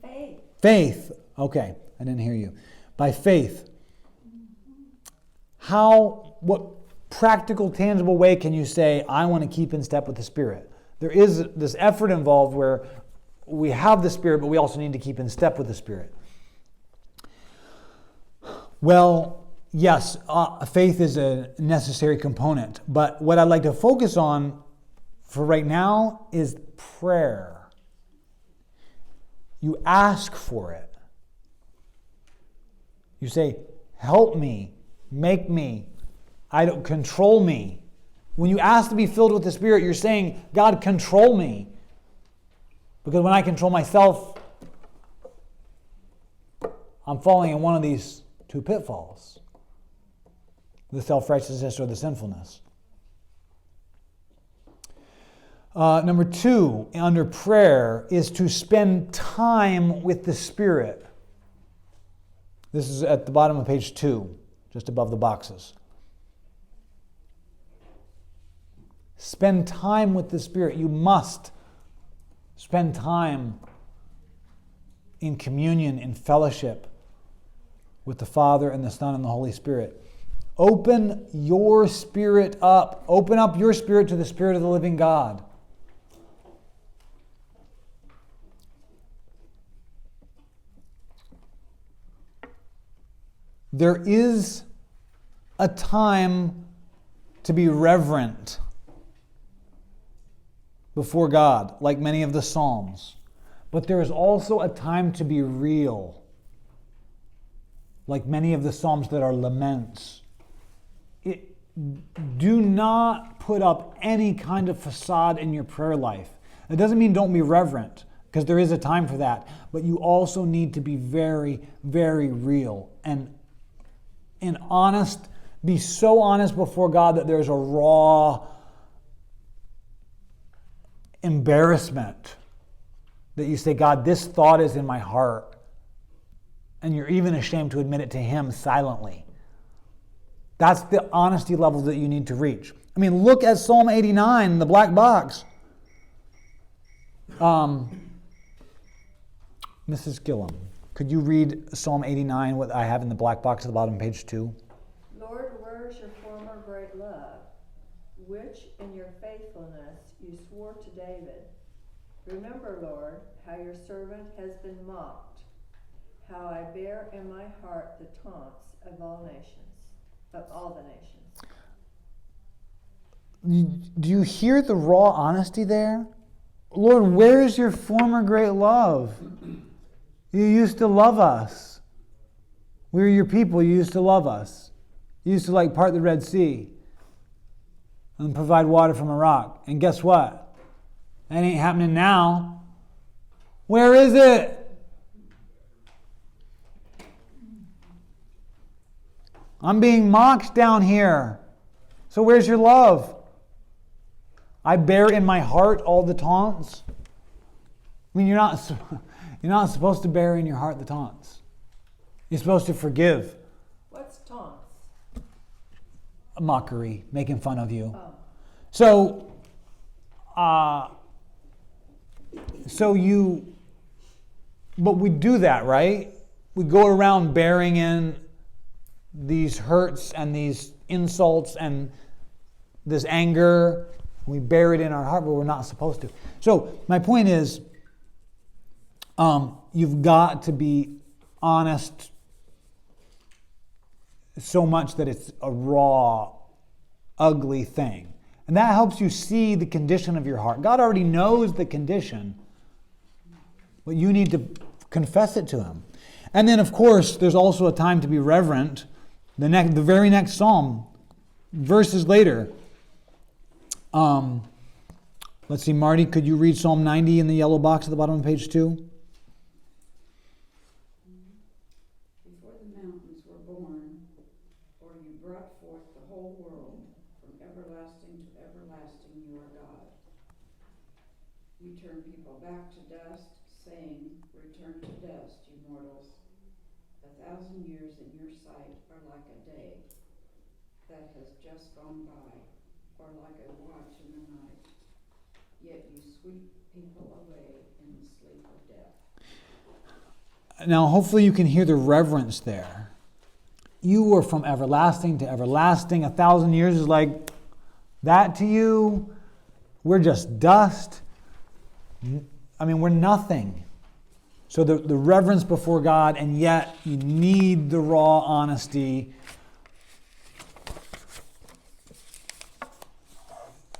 Faith. Okay, I didn't hear you. By faith. What practical, tangible way can you say, I want to keep in step with the Spirit? There is this effort involved where we have the Spirit, but we also need to keep in step with the Spirit. Well, yes, faith is a necessary component, but what I'd like to focus on for right now is prayer. You ask for it. You say, help me, make me, control me. When you ask to be filled with the Spirit, you're saying, God, control me. Because when I control myself, I'm falling in one of these 2 pitfalls. The self-righteousness or the sinfulness. Number 2, under prayer, is to spend time with the Spirit. This is at the bottom of page 2, just above the boxes. Spend time with the Spirit. You must spend time in communion, in fellowship with the Father and the Son and the Holy Spirit. Open your spirit up. Open up your spirit to the Spirit of the living God. there is a time to be reverent before God, like many of the Psalms. But there is also a time to be real, like many of the Psalms that are laments. Do not put up any kind of facade in your prayer life. It doesn't mean don't be reverent, because there is a time for that. But you also need to be very, very real and honest. Be so honest before God that there's a raw embarrassment that you say, God, this thought is in my heart. And you're even ashamed to admit it to Him silently. That's the honesty level that you need to reach. I mean, look at Psalm 89, the black box. Mrs. Gillum, could you read Psalm 89, what I have in the black box at the bottom, page 2? Lord, where is your former great love, which in your faithfulness you swore to David? Remember, Lord, how your servant has been mocked, how I bear in my heart the taunts of all the nations. Do you hear the raw honesty there? Lord, where is your former great love? You used to love us. We were your people. You used to love us. You used to part the Red Sea and provide water from a rock. And guess what? That ain't happening now. Where is it? I'm being mocked down here. So where's your love? I bear in my heart all the taunts. I mean, you're not supposed to bear in your heart the taunts. You're supposed to forgive. What's taunts? A mockery, making fun of you. Oh. But we do that, right? We go around bearing in these hurts and these insults and this anger. We bear it in our heart, but we're not supposed to. So my point is, you've got to be honest so much that it's a raw, ugly thing. And that helps you see the condition of your heart. God already knows the condition, but you need to confess it to Him. And then, of course, there's also a time to be reverent. The very next psalm, verses later. Let's see, Marty, could you read Psalm 90 in the yellow box at the bottom of page 2? Before the mountains were born, or you brought forth the whole world, from everlasting to everlasting you are God. You turn people back to dust, saying, return to dust, you mortals. 1,000 years in your sight are like a day that has just gone by, or like a watch in the night. Yet you sweep people away in the sleep of death. Now, hopefully you can hear the reverence there. You were from everlasting to everlasting. 1,000 years is like that to you. We're just dust. I mean, we're nothing. So the reverence before God, and yet you need the raw honesty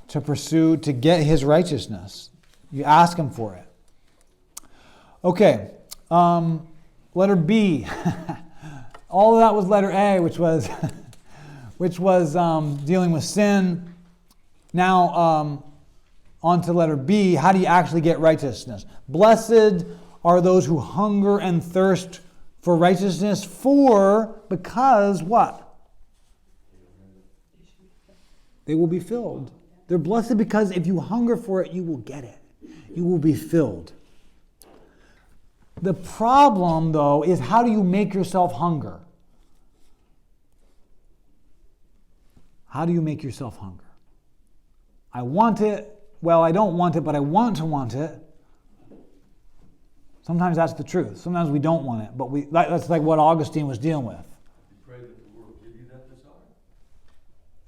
to pursue, to get His righteousness. You ask Him for it. Okay, letter B. All of that was letter A, which was dealing with sin. Now, on to letter B. How do you actually get righteousness? Blessed are those who hunger and thirst for righteousness, because what? They will be filled. They're blessed because if you hunger for it, you will get it. You will be filled. The problem, though, is how do you make yourself hunger? How do you make yourself hunger? I want it. Well, I don't want it, but I want to want it. Sometimes that's the truth. Sometimes we don't want it, but that's like what Augustine was dealing with. You pray that the Lord will give you that desire.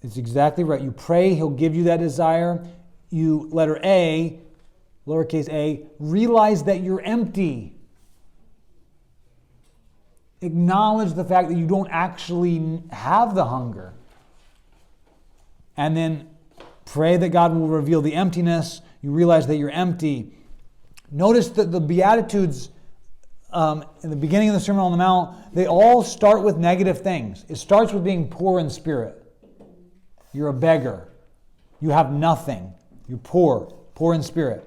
It's exactly right. You pray, He'll give you that desire. You, letter A, lowercase a, realize that you're empty. Acknowledge the fact that you don't actually have the hunger. And then pray that God will reveal the emptiness. You realize that you're empty. Notice that the Beatitudes in the beginning of the Sermon on the Mount, they all start with negative things. It starts with being poor in spirit. You're a beggar. You have nothing. You're poor in spirit.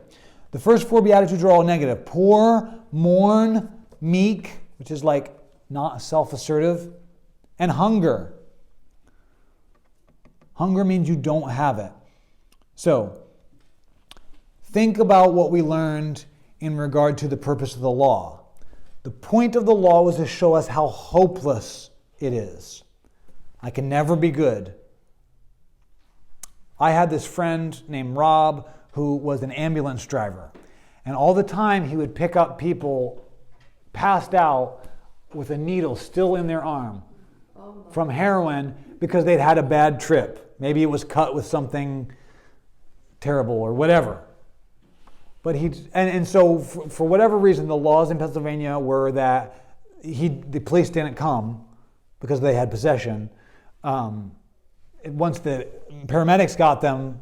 The first 4 Beatitudes are all negative. Poor, mourn, meek, which is like not self-assertive, and hunger. Hunger means you don't have it. So, think about what we learned in regard to the purpose of the law. The point of the law was to show us how hopeless it is. I can never be good. I had this friend named Rob who was an ambulance driver. And all the time he would pick up people passed out with a needle still in their arm from heroin because they'd had a bad trip. Maybe it was cut with something terrible or whatever. But so for whatever reason, the laws in Pennsylvania were that the police didn't come because they had possession. Once the paramedics got them,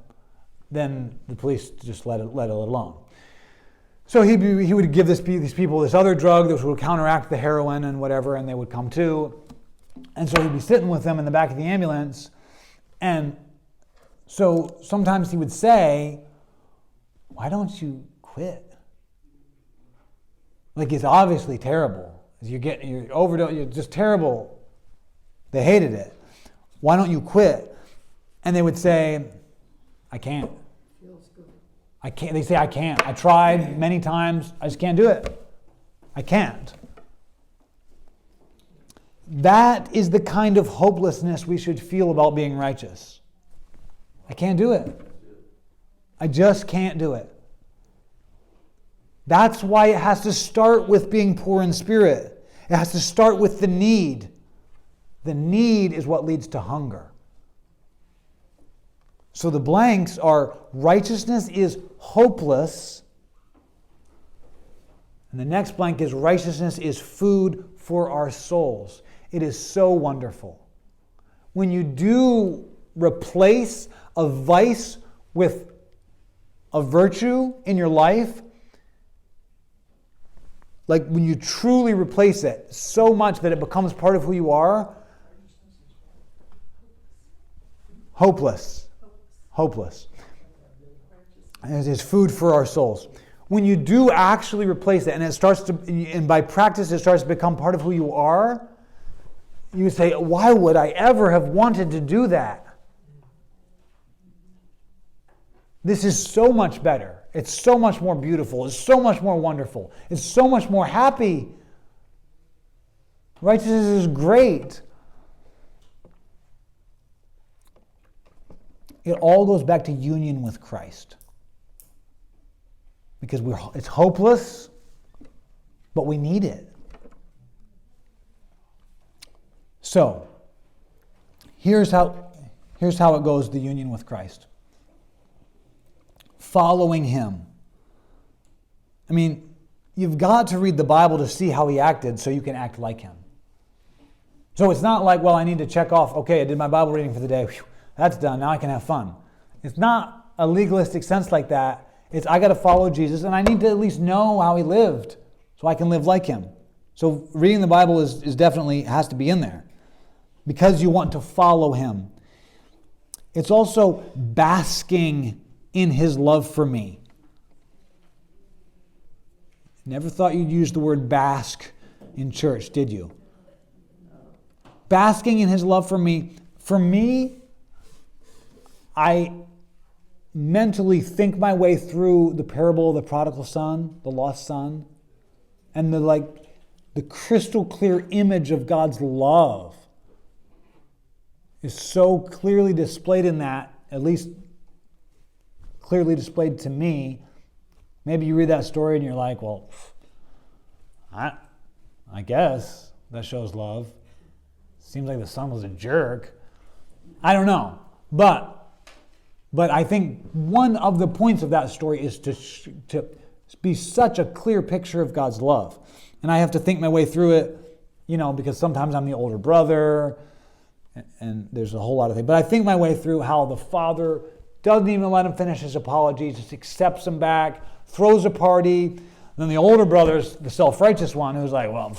then the police just let it alone. So he would give these people this other drug that would counteract the heroin and whatever, and they would come to. And so he'd be sitting with them in the back of the ambulance. And so sometimes he would say, "Why don't you quit? Like, it's obviously terrible. You're overdose, you're just terrible." They hated it. "Why don't you quit?" And they would say, "I can't. Feels good. I can't." They say, "I can't. I tried many times. I just can't do it. I can't." That is the kind of hopelessness we should feel about being righteous. I can't do it. I just can't do it. That's why it has to start with being poor in spirit. It has to start with the need. The need is what leads to hunger. So the blanks are righteousness is hopeless. And the next blank is righteousness is food for our souls. It is so wonderful. When you do replace a vice with a virtue in your life, like when you truly replace it so much that it becomes part of who you are, hopeless. And it is food for our souls. When you do actually replace it, and by practice it starts to become part of who you are, you say, "Why would I ever have wanted to do that?" This is so much better. It's so much more beautiful. It's so much more wonderful. It's so much more happy. Righteousness is great. It all goes back to union with Christ. Because it's hopeless, but we need it. So, here's how it goes, the union with Christ. Following him. I mean, you've got to read the Bible to see how he acted so you can act like him. So it's not like, well, I need to check off, okay, I did my Bible reading for the day. Whew, that's done, now I can have fun. It's not a legalistic sense like that. It's I got to follow Jesus and I need to at least know how he lived so I can live like him. So reading the Bible is definitely has to be in there because you want to follow him. It's also basking in his love for me. Never thought you'd use the word bask in church, did you? Basking in his love for me. For me, I mentally think my way through the parable of the prodigal son, the lost son, and the crystal clear image of God's love is so clearly displayed in that, at least clearly displayed to me. Maybe you read that story and you're like, well, I guess that shows love. Seems like the son was a jerk. I don't know. But I think one of the points of that story is to be such a clear picture of God's love. And I have to think my way through it because sometimes I'm the older brother, and there's a whole lot of things. But I think my way through how the father doesn't even let him finish his apology, just accepts him back, throws a party. Then the older brother's the self-righteous one who's like, well,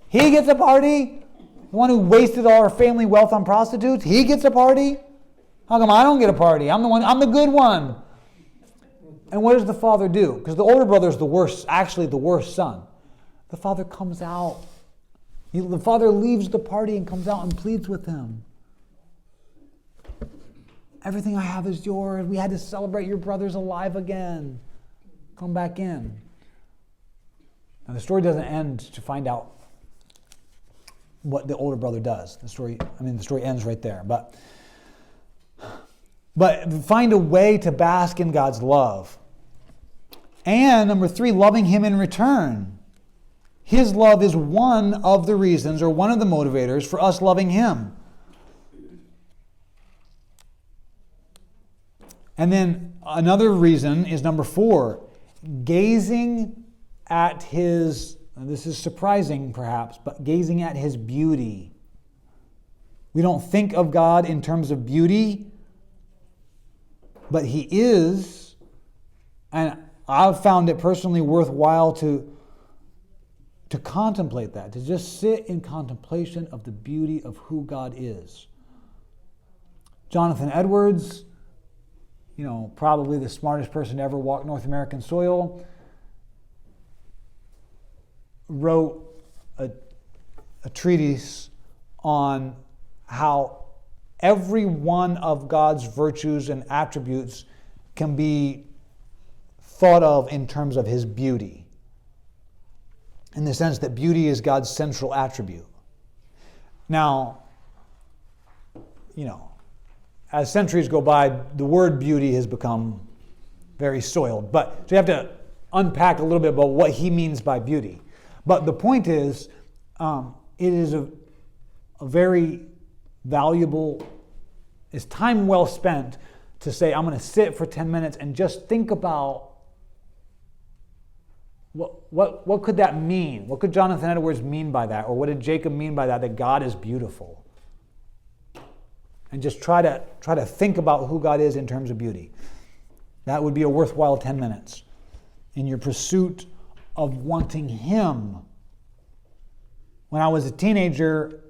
he gets a party? The one who wasted all our family wealth on prostitutes, he gets a party? How come I don't get a party? I'm the good one. And what does the father do? Because the older brother's the worst son. The father comes out. The father leaves the party and comes out and pleads with him. Everything I have is yours. We had to celebrate your brother's alive again. Come back in. Now the story doesn't end to find out what the older brother does. The story ends right there. But find a way to bask in God's love. And number 3, loving him in return. His love is one of the reasons or one of the motivators for us loving him. And then another reason is number 4, gazing at his, this is surprising perhaps, but gazing at his beauty. We don't think of God in terms of beauty, but he is, and I've found it personally worthwhile to contemplate that, to just sit in contemplation of the beauty of who God is. Jonathan Edwards, probably the smartest person to ever walk North American soil, wrote a treatise on how every one of God's virtues and attributes can be thought of in terms of his beauty, in the sense that beauty is God's central attribute. Now, as centuries go by, the word beauty has become very soiled. So you have to unpack a little bit about what he means by beauty. But the point is, it is a very valuable, it's time well spent to say, I'm going to sit for 10 minutes and just think about what could that mean? What could Jonathan Edwards mean by that? Or what did Jacob mean by that God is beautiful? And just try to think about who God is in terms of beauty. That would be a worthwhile 10 minutes in your pursuit of wanting him. When I was a teenager,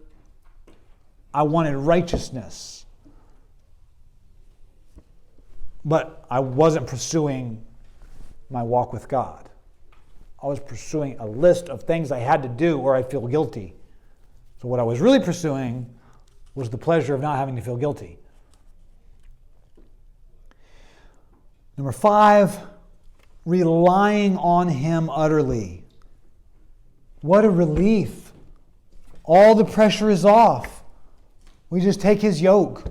I wanted righteousness. But I wasn't pursuing my walk with God. I was pursuing a list of things I had to do or I'd feel guilty. So what I was really pursuing was the pleasure of not having to feel guilty. Number 5, relying on him utterly. What a relief. All the pressure is off. We just take his yoke.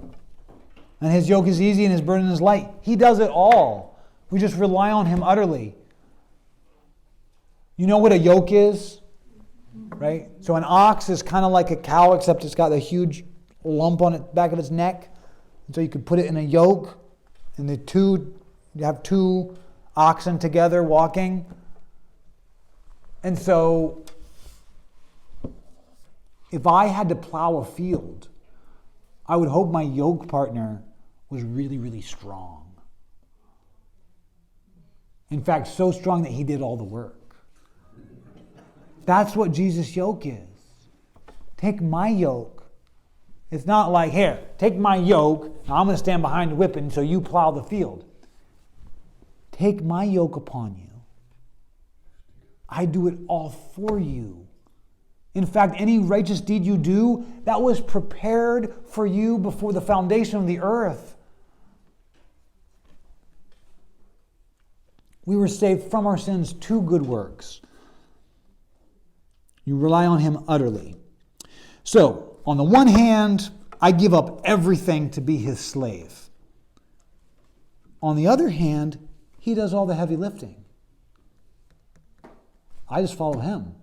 And his yoke is easy and his burden is light. He does it all. We just rely on him utterly. You know what a yoke is? Right? So an ox is kind of like a cow, except it's got a huge lump on the back of its neck. And so you could put it in a yoke, and you have 2 oxen together walking. And so if I had to plow a field, I would hope my yoke partner was really, really strong. In fact, so strong that he did all the work. That's what Jesus' yoke is. Take my yoke. It's not like, here, take my yoke, now I'm going to stand behind the whipping so you plow the field. Take my yoke upon you. I do it all for you. In fact, any righteous deed you do, that was prepared for you before the foundation of the earth. We were saved from our sins to good works. You rely on him utterly. So, on the one hand, I give up everything to be his slave. On the other hand, he does all the heavy lifting. I just follow him.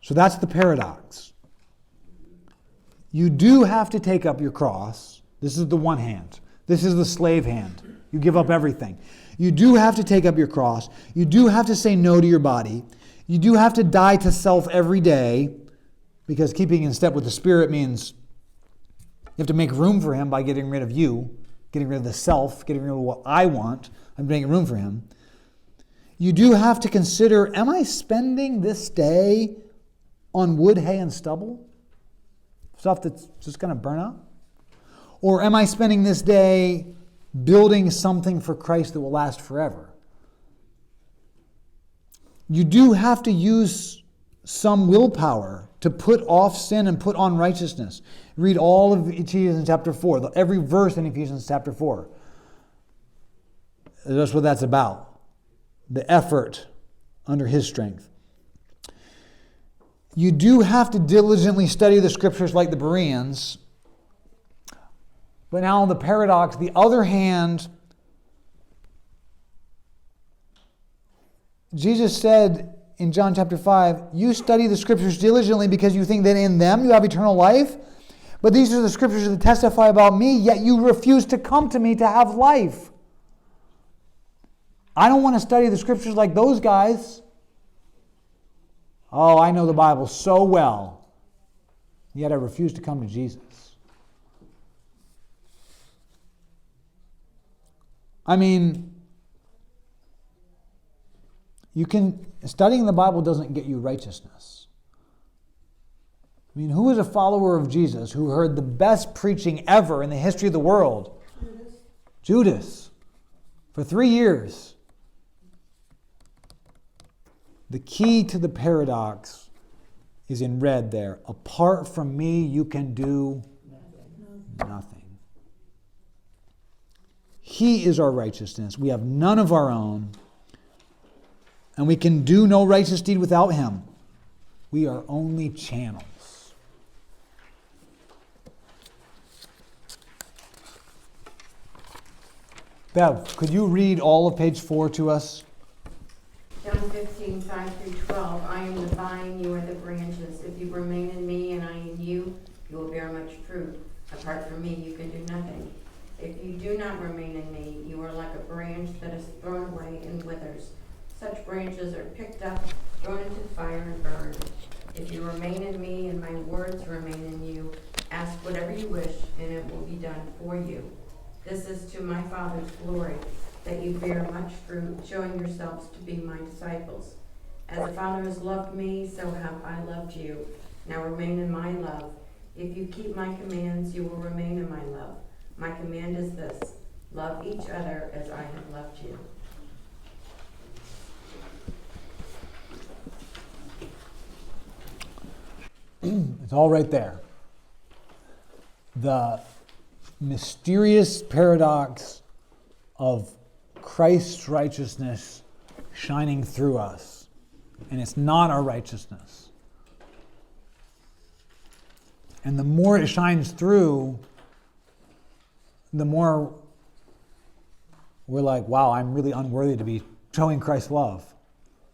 So that's the paradox. You do have to take up your cross. This is the one hand. This is the slave hand. You give up everything. You do have to take up your cross. You do have to say no to your body. You do have to die to self every day, because keeping in step with the Spirit means you have to make room for Him by getting rid of you, getting rid of the self, getting rid of what I want. I'm making room for Him. You do have to consider, am I spending this day on wood, hay, and stubble? Stuff that's just going to burn up? Or am I spending this day building something for Christ that will last forever? You do have to use some willpower to put off sin and put on righteousness. Read all of Ephesians chapter 4, every verse in Ephesians chapter 4. That's what that's about. The effort under His strength. You do have to diligently study the Scriptures like the Bereans. But now the paradox, the other hand, Jesus said in John chapter 5, you study the Scriptures diligently because you think that in them you have eternal life. But these are the Scriptures that testify about me, yet you refuse to come to me to have life. I don't want to study the Scriptures like those guys. Oh, I know the Bible so well, yet I refuse to come to Jesus. I mean, studying the Bible doesn't get you righteousness. I mean, who is a follower of Jesus who heard the best preaching ever in the history of the world? Judas. For 3 years. The key to the paradox is in red there. Apart from me, you can do nothing. He is our righteousness. We have none of our own. And we can do no righteous deed without Him. We are only channels. Bev, could you read all of page 4 to us? John 15, 5-12, I am the vine, you are the branches. If you remain in me and I in you, you will bear much fruit. Apart from me, you can do nothing. If you do not remain in me, you are like a branch that is thrown away and withers. Such branches are picked up, thrown into the fire, and burned. If you remain in me and my words remain in you, ask whatever you wish, and it will be done for you. This is to my Father's glory, that you bear much fruit, showing yourselves to be my disciples. As the Father has loved me, so have I loved you. Now remain in my love. If you keep my commands, you will remain in my love. My command is this: love each other as I have loved you. It's all right there. The mysterious paradox of Christ's righteousness shining through us. And it's not our righteousness. And the more it shines through, the more we're like, wow, I'm really unworthy to be showing Christ's love.